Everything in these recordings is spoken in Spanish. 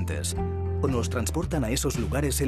diferentes. O nos transportan a esos lugares en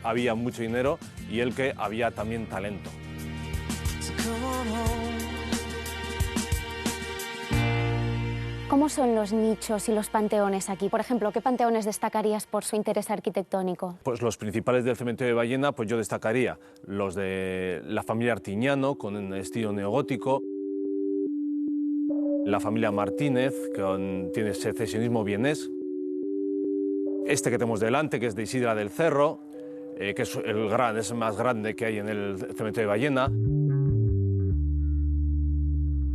Había mucho dinero y el que había también talento. ¿Cómo son los nichos y los panteones aquí? Por ejemplo, ¿qué panteones destacarías por su interés arquitectónico? Pues los principales del cementerio de Ballena, pues yo destacaría los de la familia Artiñano, con un estilo neogótico, la familia Martínez, que tiene secesionismo vienés, este que tenemos delante, que es de Isidra del Cerro, que es el más grande que hay en el cementerio de Ballena.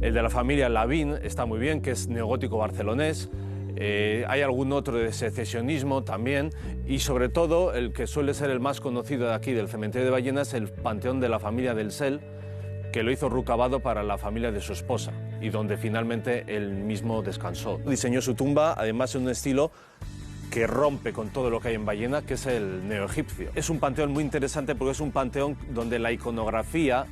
El de la familia Lavín está muy bien, que es neogótico barcelonés. Hay algún otro de secesionismo también. Y sobre todo, el que suele ser el más conocido de aquí, del cementerio de Ballena, es el panteón de la familia del Sel, que lo hizo Rucabado para la familia de su esposa y donde finalmente él mismo descansó. Diseñó su tumba, además, en un estilo que rompe con todo lo que hay en Ballena, que es el neoegipcio. Es un panteón muy interesante porque es un panteón donde la iconografía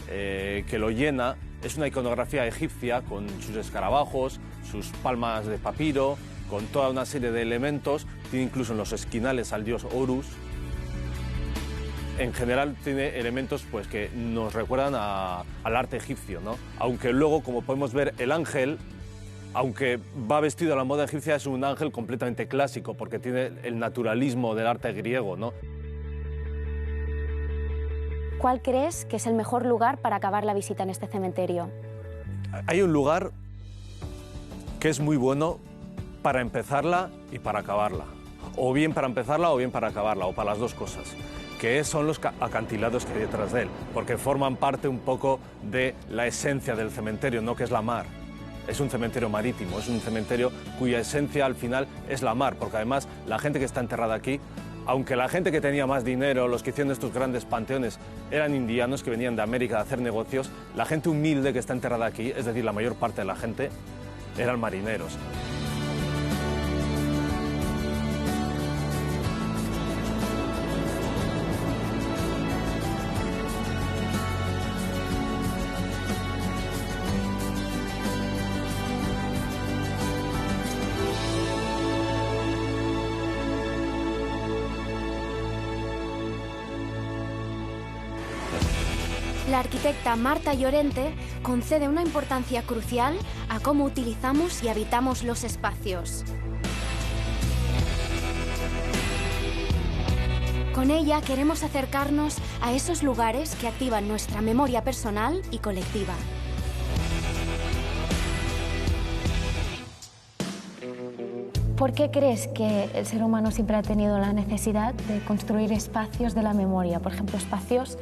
que lo llena es una iconografía egipcia con sus escarabajos, sus palmas de papiro, con toda una serie de elementos. Tiene incluso en los esquinales al dios Horus. En general tiene elementos pues, que nos recuerdan al arte egipcio, ¿no? Aunque luego, como podemos ver, el ángel, aunque va vestido a la moda egipcia, es un ángel completamente clásico porque tiene el naturalismo del arte griego, ¿no? ¿Cuál crees que es el mejor lugar para acabar la visita en este cementerio? Hay un lugar que es muy bueno para empezarla y para acabarla. O bien para empezarla o bien para acabarla, o para las dos cosas, que son los acantilados que hay detrás de él, porque forman parte un poco de la esencia del cementerio, ¿no? Que es la mar. Es un cementerio marítimo, es un cementerio cuya esencia al final es la mar, porque además la gente que está enterrada aquí, aunque la gente que tenía más dinero, los que hicieron estos grandes panteones, eran indianos que venían de América a hacer negocios, la gente humilde que está enterrada aquí, es decir, la mayor parte de la gente, eran marineros. La arquitecta Marta Llorente concede una importancia crucial a cómo utilizamos y habitamos los espacios. Con ella queremos acercarnos a esos lugares que activan nuestra memoria personal y colectiva. ¿Por qué crees que el ser humano siempre ha tenido la necesidad de construir espacios de la memoria? Por ejemplo, espacios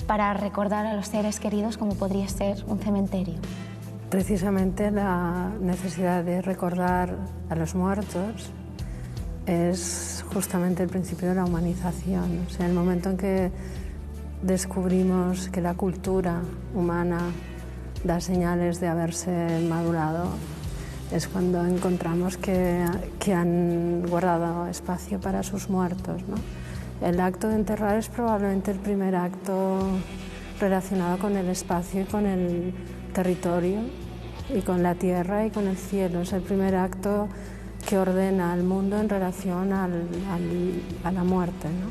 para recordar a los seres queridos, como podría ser un cementerio. Precisamente la necesidad de recordar a los muertos es justamente el principio de la humanización. O sea, el momento en que descubrimos que la cultura humana da señales de haberse madurado, es cuando encontramos que han guardado espacio para sus muertos, ¿no? El acto de enterrar es probablemente el primer acto relacionado con el espacio y con el territorio y con la tierra y con el cielo. Es el primer acto que ordena al mundo en relación a la muerte, ¿no?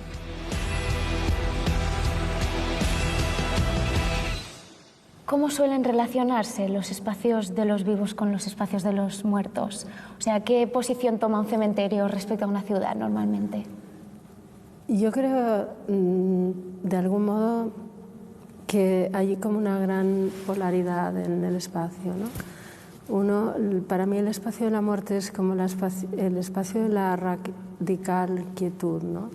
¿Cómo suelen relacionarse los espacios de los vivos con los espacios de los muertos? O sea, ¿qué posición toma un cementerio respecto a una ciudad normalmente? Yo creo, de algún modo, que hay como una gran polaridad en el espacio, ¿no? Para mí el espacio de la muerte es como el espacio de la radical quietud, ¿no?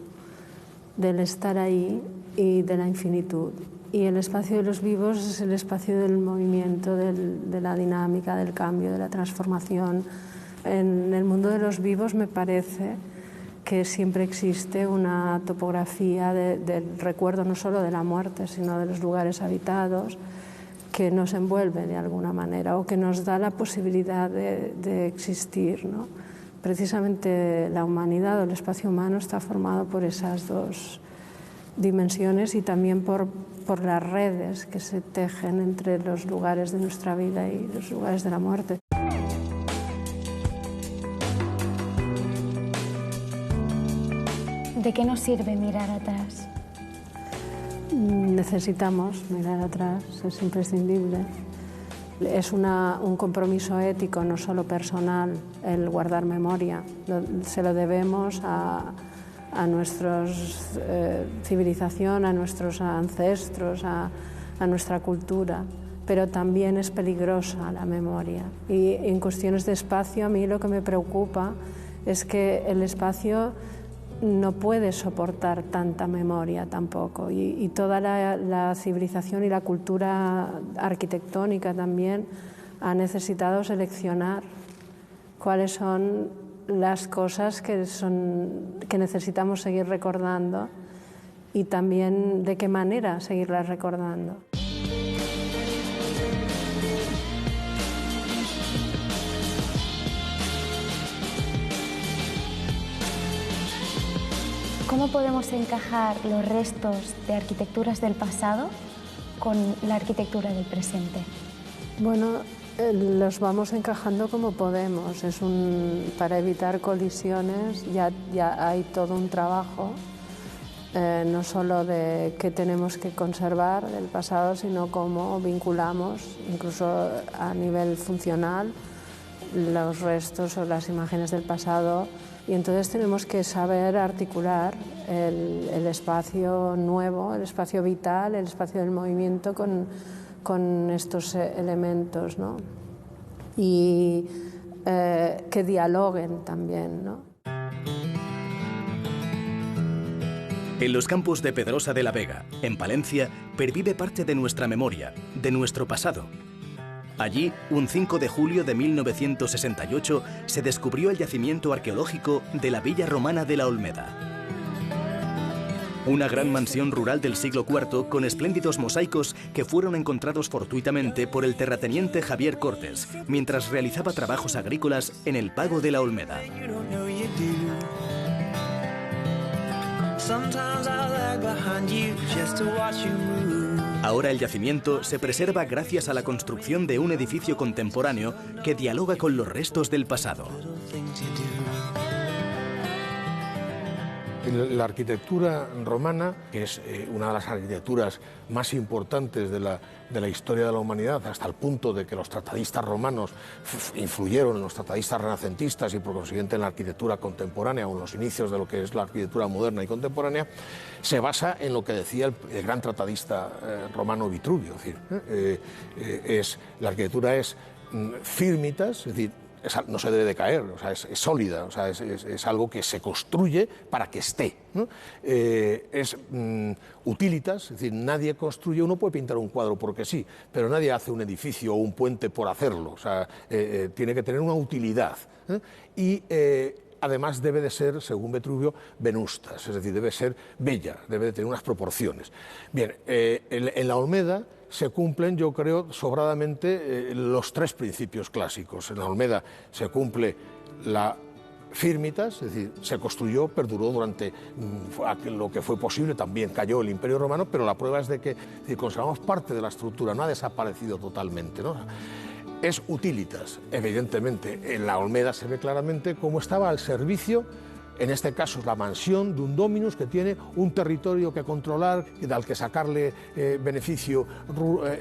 Del estar ahí y de la infinitud. Y el espacio de los vivos es el espacio del movimiento, de la dinámica, del cambio, de la transformación. En el mundo de los vivos me parece que siempre existe una topografía del recuerdo no solo de la muerte, sino de los lugares habitados, que nos envuelve de alguna manera o que nos da la posibilidad de existir, ¿no? Precisamente la humanidad o el espacio humano está formado por esas dos dimensiones y también por las redes que se tejen entre los lugares de nuestra vida y los lugares de la muerte. ¿De qué nos sirve mirar atrás? Necesitamos mirar atrás, es imprescindible. Es un compromiso ético, no solo personal, el guardar memoria. Se lo debemos a nuestra civilización, a nuestros ancestros, a nuestra cultura, pero también es peligrosa la memoria. Y en cuestiones de espacio, a mí lo que me preocupa es que el espacio no puede soportar tanta memoria tampoco, y toda la civilización y la cultura arquitectónica también ha necesitado seleccionar cuáles son las cosas que necesitamos seguir recordando y también de qué manera seguirlas recordando. ¿Cómo podemos encajar los restos de arquitecturas del pasado con la arquitectura del presente? Bueno, los vamos encajando como podemos. Para evitar colisiones ya hay todo un trabajo, no solo de qué tenemos que conservar del pasado, sino cómo vinculamos, incluso a nivel funcional, los restos o las imágenes del pasado. Y entonces tenemos que saber articular el espacio nuevo, el espacio vital, el espacio del movimiento con estos elementos, ¿no? Y que dialoguen también, ¿no? En los campos de Pedrosa de la Vega, en Palencia, pervive parte de nuestra memoria, de nuestro pasado. Allí, un 5 de julio de 1968, se descubrió el yacimiento arqueológico de la villa romana de la Olmeda. Una gran mansión rural del siglo IV con espléndidos mosaicos que fueron encontrados fortuitamente por el terrateniente Javier Cortes, mientras realizaba trabajos agrícolas en el Pago de la Olmeda. Ahora el yacimiento se preserva gracias a la construcción de un edificio contemporáneo que dialoga con los restos del pasado. La arquitectura romana, que es una de las arquitecturas más importantes de la historia de la humanidad, hasta el punto de que los tratadistas romanos influyeron en los tratadistas renacentistas y por consiguiente en la arquitectura contemporánea o en los inicios de lo que es la arquitectura moderna y contemporánea, se basa en lo que decía el gran tratadista romano Vitruvio. Es decir, la arquitectura es firmitas, es decir, no se debe de caer, o sea, es sólida, o sea, es algo que se construye para que esté, ¿no? Es utilitas, es decir, nadie construye, uno puede pintar un cuadro porque sí, pero nadie hace un edificio o un puente por hacerlo, o sea, tiene que tener una utilidad, ¿eh? Y además debe de ser, según Vitruvio, venustas, es decir, debe ser bella, debe de tener unas proporciones. Bien, en la Olmeda se cumplen, yo creo, sobradamente los tres principios clásicos. En la Olmeda se cumple la firmitas, es decir, se construyó, perduró durante lo que fue posible, también cayó el Imperio Romano, pero la prueba es de que conservamos parte de la estructura, no ha desaparecido totalmente, ¿no? Es utilitas, evidentemente, en la Olmeda se ve claramente cómo estaba al servicio. En este caso es la mansión de un dominus que tiene un territorio que controlar y al que sacarle beneficio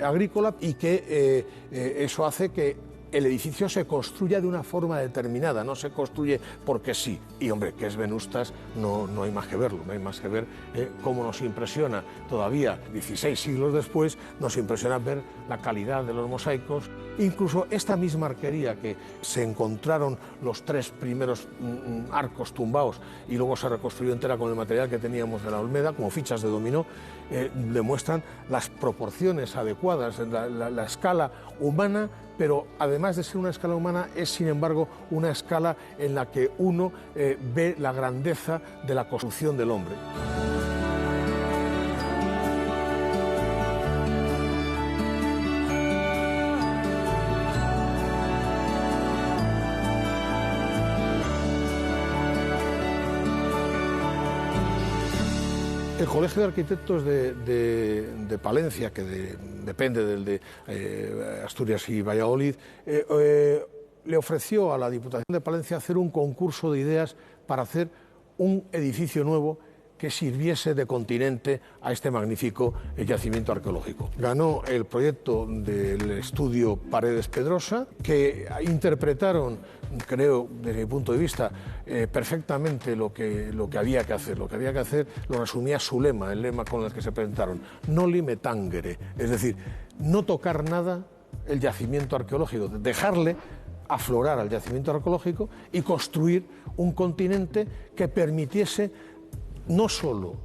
agrícola y que eso hace que el edificio se construya de una forma determinada, no se construye porque sí. Y hombre, que es venustas, no hay más que verlo, no hay más que ver cómo nos impresiona todavía, 16 siglos después, nos impresiona ver la calidad de los mosaicos. Incluso esta misma arquería que se encontraron los tres primeros arcos tumbados y luego se reconstruyó entera con el material que teníamos de la Olmeda, como fichas de dominó, demuestran las proporciones adecuadas, la escala humana, pero además de ser una escala humana, es sin embargo una escala en la que uno ve la grandeza de la construcción del hombre. El Colegio de Arquitectos de Palencia, que depende del de Asturias y Valladolid, le ofreció a la Diputación de Palencia hacer un concurso de ideas para hacer un edificio nuevo que sirviese de continente a este magnífico yacimiento arqueológico. Ganó el proyecto del estudio Paredes Pedrosa, que interpretaron, creo, desde mi punto de vista, perfectamente lo que había que hacer. Lo que había que hacer lo resumía su lema, el lema con el que se presentaron, noli me tangere, es decir, no tocar nada el yacimiento arqueológico, dejarle aflorar al yacimiento arqueológico y construir un continente que permitiese no solo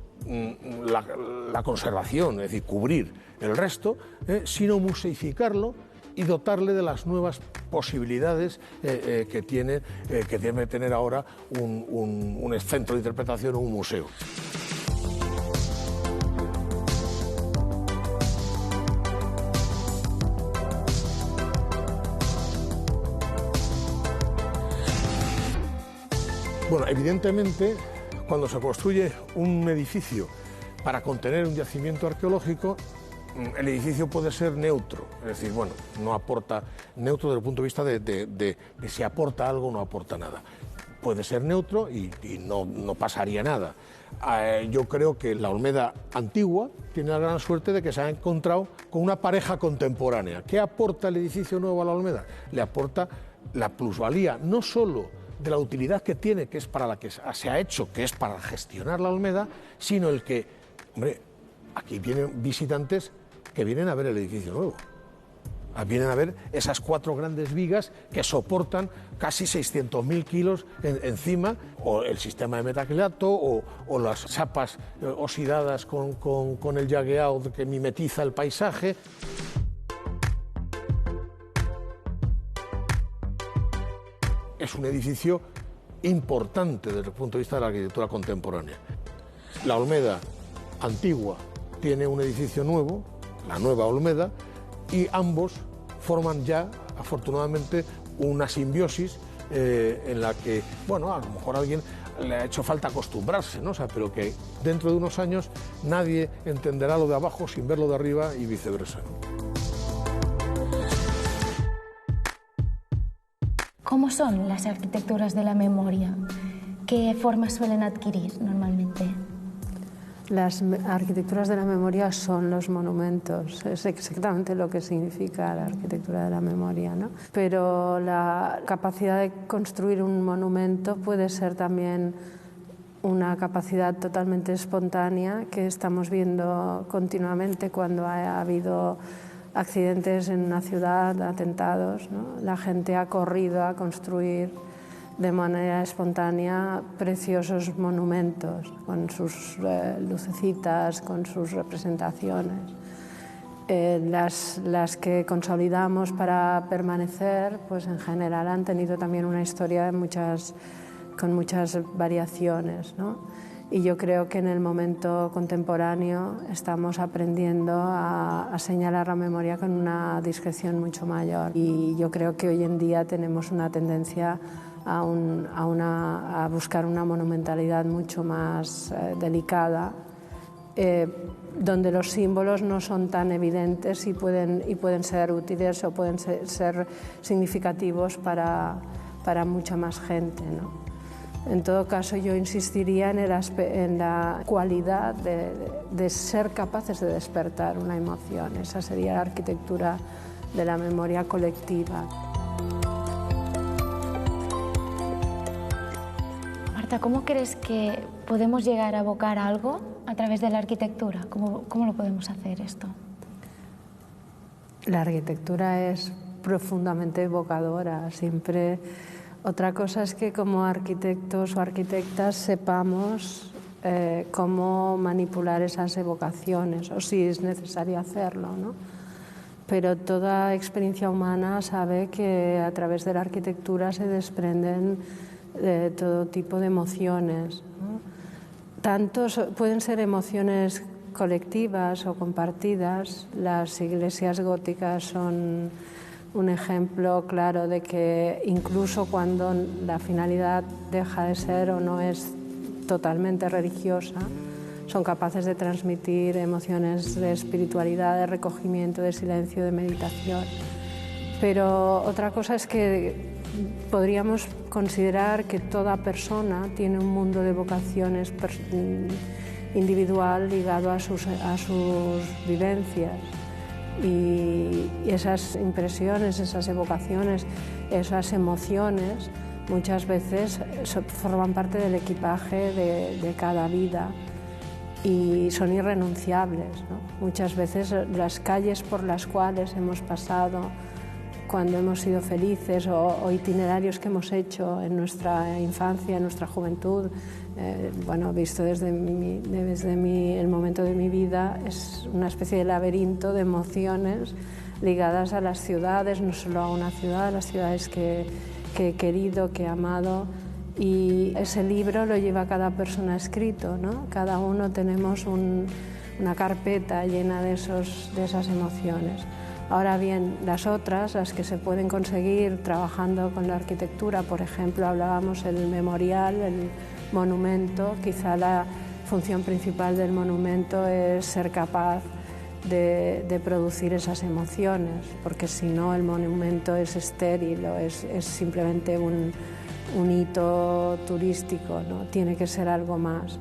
la conservación, es decir, cubrir el resto, sino museificarlo y dotarle de las nuevas posibilidades que debe tener ahora un centro de interpretación o un museo. Bueno, evidentemente, cuando se construye un edificio para contener un yacimiento arqueológico, el edificio puede ser neutro, es decir, bueno, no aporta, neutro desde el punto de vista de si aporta algo o no aporta nada. Puede ser neutro y no pasaría nada. Yo creo que la Olmeda antigua tiene la gran suerte de que se ha encontrado con una pareja contemporánea. ¿Qué aporta el edificio nuevo a la Olmeda? Le aporta la plusvalía, no solo de la utilidad que tiene, que es para la que se ha hecho, que es para gestionar la Olmeda, sino el que, hombre, aquí vienen visitantes que vienen a ver el edificio nuevo. Vienen a ver esas 4 grandes vigas que soportan casi 600.000 kilos encima, o el sistema de metacrilato, o las chapas oxidadas con el yagueado que mimetiza el paisaje. Es un edificio importante desde el punto de vista de la arquitectura contemporánea. La Olmeda antigua tiene un edificio nuevo, la nueva Olmeda, y ambos forman ya, afortunadamente, una simbiosis en la que, bueno, a lo mejor a alguien le ha hecho falta acostumbrarse, ¿no? O sea, pero que dentro de unos años nadie entenderá lo de abajo sin verlo de arriba y viceversa. ¿Cómo son las arquitecturas de la memoria? ¿Qué formas suelen adquirir normalmente? Las arquitecturas de la memoria son los monumentos, es exactamente lo que significa la arquitectura de la memoria, ¿no? Pero la capacidad de construir un monumento puede ser también una capacidad totalmente espontánea que estamos viendo continuamente cuando ha habido accidentes en una ciudad, atentados, ¿no? La gente ha corrido a construir de manera espontánea preciosos monumentos con sus lucecitas, con sus representaciones. Las que consolidamos para permanecer, pues en general han tenido también una historia con muchas variaciones, ¿no? Y yo creo que en el momento contemporáneo estamos aprendiendo a señalar la memoria con una discreción mucho mayor. Y yo creo que hoy en día tenemos una tendencia a buscar una monumentalidad mucho más delicada, donde los símbolos no son tan evidentes y pueden ser útiles o pueden ser significativos para mucha más gente, ¿no? En todo caso, yo insistiría en la cualidad de ser capaces de despertar una emoción. Esa sería la arquitectura de la memoria colectiva. Marta, ¿cómo crees que podemos llegar a evocar algo a través de la arquitectura? ¿Cómo lo podemos hacer esto? La arquitectura es profundamente evocadora, siempre. Otra cosa es que como arquitectos o arquitectas sepamos cómo manipular esas evocaciones, o si es necesario hacerlo, ¿no? Pero toda experiencia humana sabe que a través de la arquitectura se desprenden todo tipo de emociones, ¿no? Pueden ser emociones colectivas o compartidas. Las iglesias góticas son un ejemplo claro de que incluso cuando la finalidad deja de ser o no es totalmente religiosa, son capaces de transmitir emociones de espiritualidad, de recogimiento, de silencio, de meditación. Pero otra cosa es que podríamos considerar que toda persona tiene un mundo de vocaciones individual ligado a sus vivencias. Y esas impresiones, esas evocaciones, esas emociones muchas veces forman parte del equipaje de cada vida y son irrenunciables, ¿no? Muchas veces las calles por las cuales hemos pasado cuando hemos sido felices o itinerarios que hemos hecho en nuestra infancia, en nuestra juventud, bueno, visto desde el momento de mi vida, es una especie de laberinto de emociones ligadas a las ciudades, no solo a una ciudad, a las ciudades que he querido, que he amado. Y ese libro lo lleva cada persona escrito, ¿no? Cada uno tenemos una carpeta llena de esas emociones. Ahora bien, las que se pueden conseguir trabajando con la arquitectura, por ejemplo, hablábamos del memorial, el monumento, quizá la función principal del monumento es ser capaz de producir esas emociones, porque si no el monumento es estéril o es simplemente un hito turístico, ¿no? Tiene que ser algo más.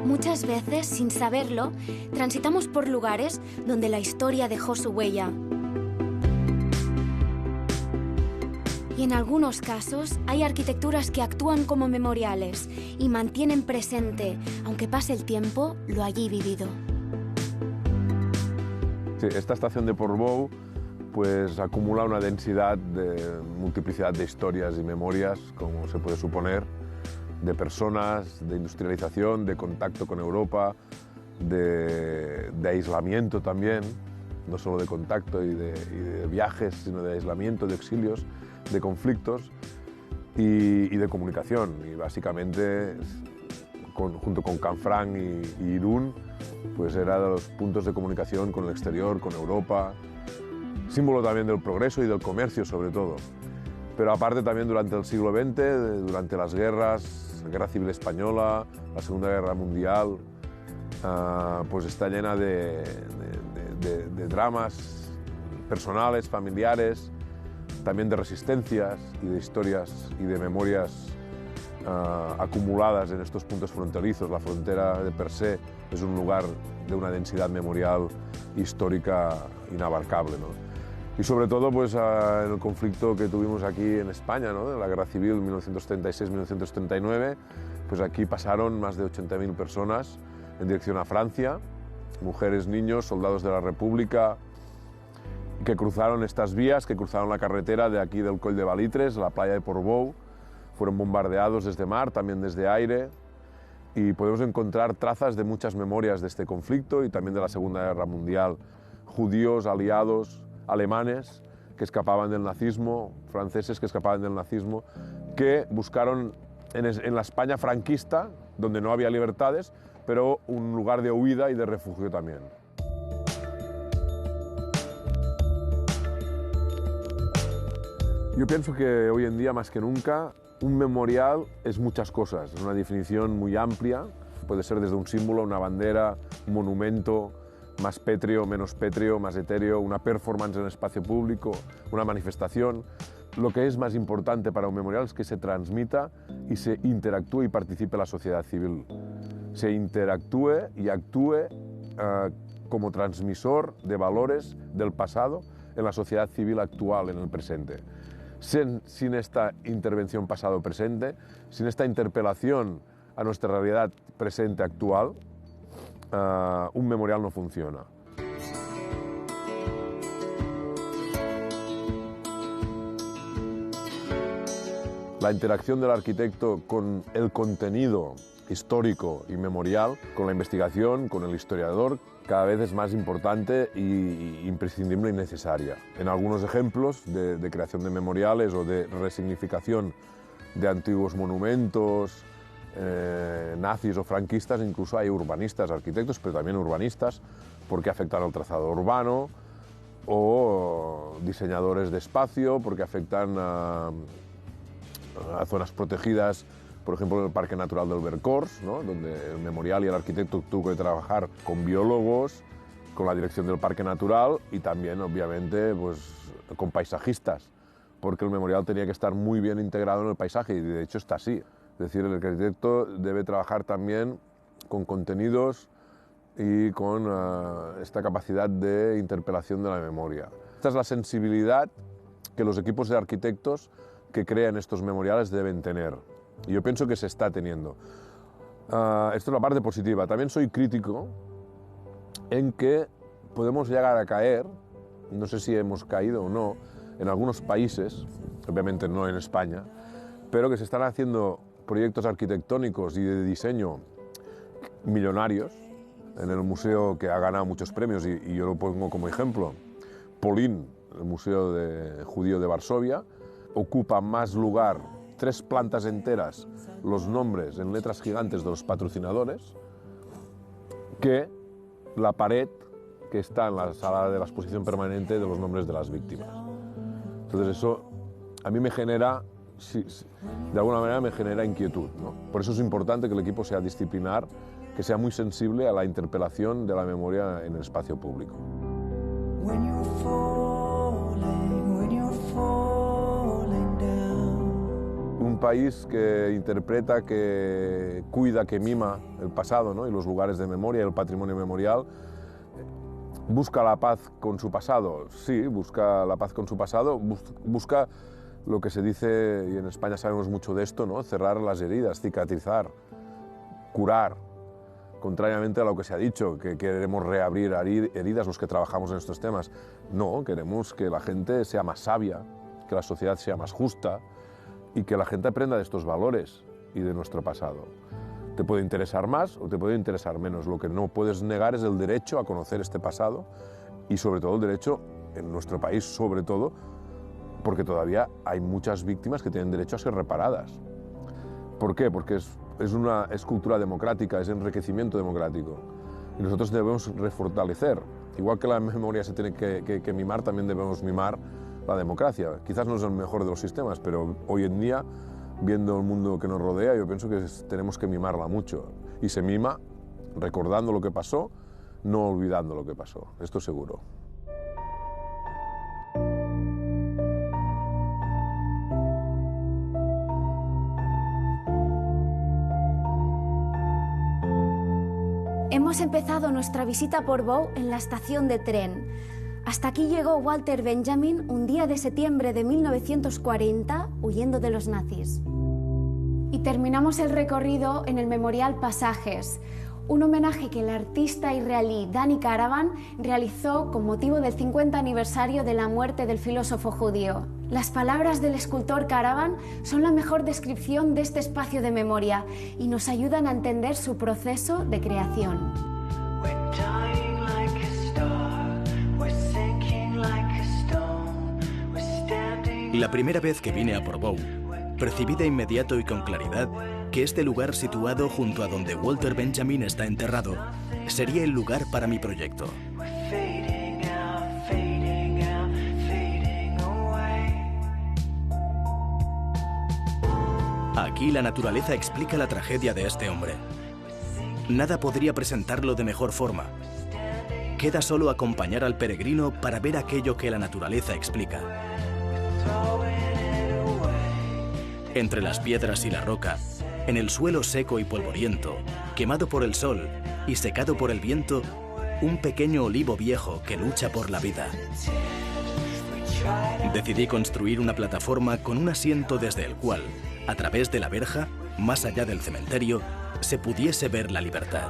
Muchas veces, sin saberlo, transitamos por lugares donde la historia dejó su huella. Y en algunos casos hay arquitecturas que actúan como memoriales y mantienen presente, aunque pase el tiempo, lo allí vivido. Sí, esta estación de Portbou pues acumula una densidad de multiplicidad de historias y memorias, como se puede suponer, de personas, de industrialización, de contacto con Europa, de aislamiento también, no solo de contacto y de viajes, sino de aislamiento, de exilios, de conflictos y de comunicación. Y básicamente, junto con Canfranc y Irún, pues eran los puntos de comunicación con el exterior, con Europa, símbolo también del progreso y del comercio sobre todo. Pero aparte también durante el siglo XX, durante las guerras, la Guerra Civil Española, la Segunda Guerra Mundial, pues está llena de de dramas personales, familiares, también de resistencias y de historias y de memorias acumuladas en estos puntos fronterizos. La frontera de per se es un lugar de una densidad memorial histórica inabarcable, ¿no? Y sobre todo pues, en el conflicto que tuvimos aquí en España, ¿no? En la Guerra Civil 1936-1939, pues aquí pasaron más de 80.000 personas en dirección a Francia, mujeres, niños, soldados de la República, que cruzaron estas vías, que cruzaron la carretera de aquí del Coll de Balitres, la playa de Portbou, fueron bombardeados desde mar, también desde aire, y podemos encontrar trazas de muchas memorias de este conflicto y también de la Segunda Guerra Mundial. Judíos, aliados, alemanes que escapaban del nazismo, franceses que escapaban del nazismo, que buscaron en la España franquista, donde no había libertades, pero un lugar de huida y de refugio también. Yo pienso que hoy en día, más que nunca, un memorial es muchas cosas, es una definición muy amplia, puede ser desde un símbolo, una bandera, un monumento, más pétreo, menos pétreo, más etéreo, una performance en el espacio público, una manifestación. Lo que es más importante para un memorial es que se transmita y se interactúe y participe la sociedad civil. Se interactúe y actúe como transmisor de valores del pasado en la sociedad civil actual, en el presente. Sin esta intervención pasado-presente, sin esta interpelación a nuestra realidad presente actual, un memorial no funciona. La interacción del arquitecto con el contenido histórico y memorial, con la investigación, con el historiador, cada vez es más importante y imprescindible y necesaria. En algunos ejemplos de creación de memoriales o de resignificación de antiguos monumentos, nazis o franquistas, incluso hay urbanistas, arquitectos, pero también urbanistas, porque afectan al trazado urbano, o diseñadores de espacio, porque afectan a zonas protegidas, por ejemplo, en el Parque Natural del Vercors, ¿no? Donde el memorial y el arquitecto tuvo que trabajar con biólogos, con la dirección del Parque Natural y también, obviamente, pues, con paisajistas, porque el memorial tenía que estar muy bien integrado en el paisaje y, de hecho, está así. Es decir, el arquitecto debe trabajar también con contenidos y con esta capacidad de interpelación de la memoria. Esta es la sensibilidad que los equipos de arquitectos que crean estos memoriales deben tener. Y yo pienso que se está teniendo. Esto es la parte positiva. También soy crítico en que podemos llegar a caer, no sé si hemos caído o no, en algunos países, obviamente no en España, pero que se están haciendo proyectos arquitectónicos y de diseño millonarios. En el museo que ha ganado muchos premios, y yo lo pongo como ejemplo, Polin, el Museo Judío de Varsovia, ocupa más lugar, 3 plantas enteras, los nombres en letras gigantes de los patrocinadores, que la pared que está en la sala de la exposición permanente de los nombres de las víctimas. Entonces eso a mí me genera, de alguna manera me genera inquietud, ¿no? Por eso es importante que el equipo sea disciplinar, que sea muy sensible a la interpelación de la memoria en el espacio público. Un país que interpreta, que cuida, que mima el pasado, ¿no? Y los lugares de memoria, el patrimonio memorial, busca la paz con su pasado. Sí, busca la paz con su pasado, busca lo que se dice, y en España sabemos mucho de esto, ¿no? Cerrar las heridas, cicatrizar, curar. Contrariamente a lo que se ha dicho, que queremos reabrir heridas los que trabajamos en estos temas. No, queremos que la gente sea más sabia, que la sociedad sea más justa y que la gente aprenda de estos valores y de nuestro pasado. Te puede interesar más o te puede interesar menos. Lo que no puedes negar es el derecho a conocer este pasado y sobre todo el derecho, en nuestro país sobre todo, porque todavía hay muchas víctimas que tienen derecho a ser reparadas. ¿Por qué? Porque es cultura democrática, es enriquecimiento democrático. Y nosotros debemos refortalecer. Igual que la memoria se tiene que mimar, también debemos mimar la democracia. Quizás no es el mejor de los sistemas, pero hoy en día, viendo el mundo que nos rodea, yo pienso que tenemos que mimarla mucho. Y se mima recordando lo que pasó no olvidando lo que pasó, esto seguro. Hemos empezado nuestra visita por Bow en la estación de tren. Hasta aquí llegó Walter Benjamin un día de septiembre de 1940, huyendo de los nazis. Y terminamos el recorrido en el Memorial Pasajes, un homenaje que el artista israelí Danny Caravan realizó con motivo del 50 aniversario de la muerte del filósofo judío. Las palabras del escultor Caravan son la mejor descripción de este espacio de memoria y nos ayudan a entender su proceso de creación. La primera vez que vine a Portbou, percibí de inmediato y con claridad que este lugar situado junto a donde Walter Benjamin está enterrado sería el lugar para mi proyecto. Aquí la naturaleza explica la tragedia de este hombre. Nada podría presentarlo de mejor forma. Queda solo acompañar al peregrino para ver aquello que la naturaleza explica. Entre las piedras y la roca, en el suelo seco y polvoriento, quemado por el sol y secado por el viento, un pequeño olivo viejo que lucha por la vida. Decidí construir una plataforma con un asiento desde el cual, a través de la verja, más allá del cementerio, se pudiese ver la libertad.